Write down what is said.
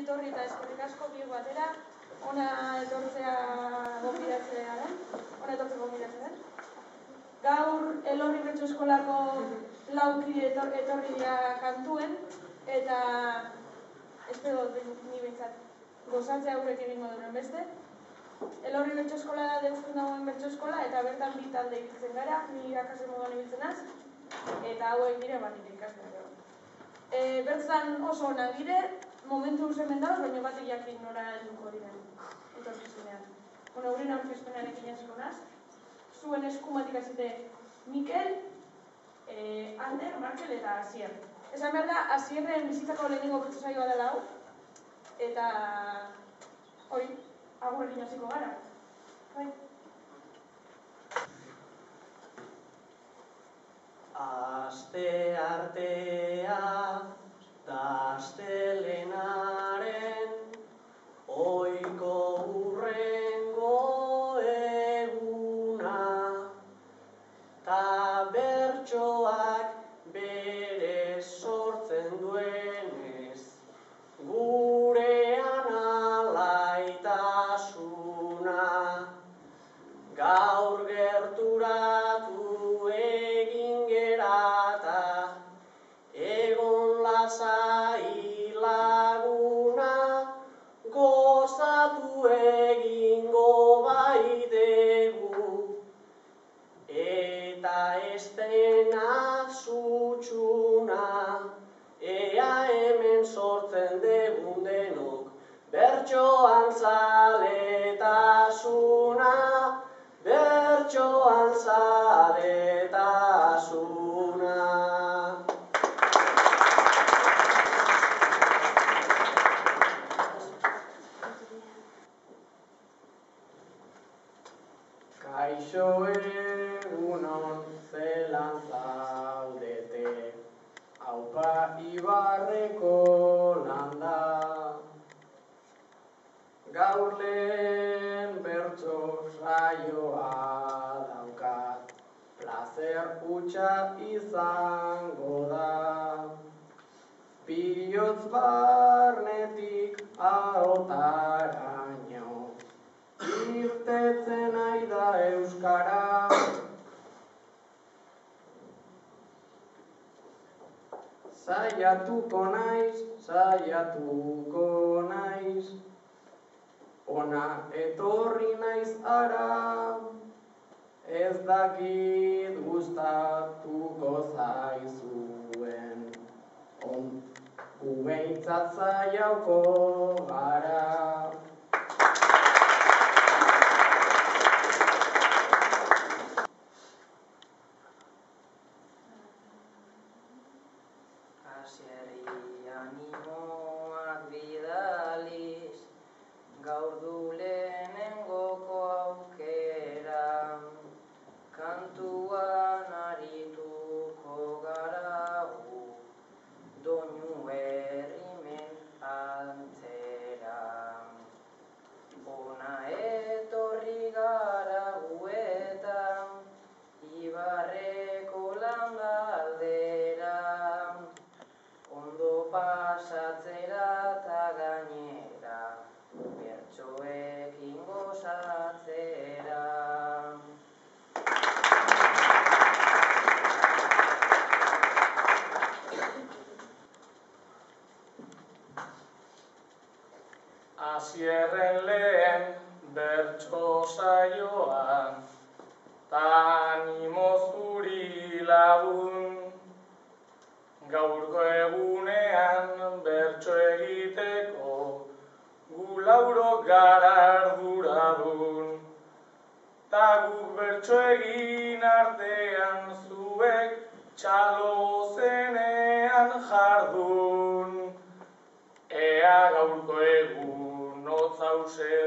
etorri eta eskerrik asko biok batera, ona etortzea gonbidatzea den, ona etortzea gonbidatzea den. Gaur Elorri Bertso Eskolako laukide etorri dira kantuen, eta espero ni behintzat gozatzea aurrek egingo duen beste. Elorri Bertso Eskola da deusten dagoen bertso eskola, eta bertan bi talde ibiltzen gara, ni irakasle moduan ibiltzen naz, eta hauek dire nire ikasleak. Bertan oso onak dire, momentu hemen dauz, baina batek jakin nora helduko diren etorkizunean. Euren aurkezpenarekin hasiko naz. Zuen eskumatik hasite Mikel, Ander, Markel eta Asier. Esan behar da, Asierren bizitzako lehenengo bertso saioa dela hau, eta hori, agurrekin hasiko gara. Asteartea da astelenaren ohiko hurrengo eguna, ta bertsoak bere sortzen duenez gurean alaitasuna. Gaur gerturatu egin gerata, egon lasai laguna, gozatu egingo baitegu, eta estena zutxuna, ea hemen sortzen degun denok, bertsoan zaletasuna, bertsoan zaletasuna. Kaixo egunon, zelan zaudete, aupa Ibarreko landa. Gaur lehen bertso saioa daukat, plazer hutsa izango da. Bihotz barnetik ahotaraino, irtetzen ari da euskara. Saiatuko naiz, ona etorri naiz ara, ez dakit gustatuko zaizuen, gu behintzat saiatuko gara. Asieri animoak bidaliz, gaur du lehenengoko aukera, kantuan arituko gara gu, doinu herrimen antzera. Ona etorri gara guetan, Ibarreko langaldera, ondo pasatzera eta gainera, bertsoekin gozatzera. Asierren lehen bertso saioan, ta animo zuri lagun, gaurko egunean bertso egiteko, gu lauro gara arduradun, ta guk bertso egin artean zuek txalo zenean jardun. Ea gaurko egun hotz hause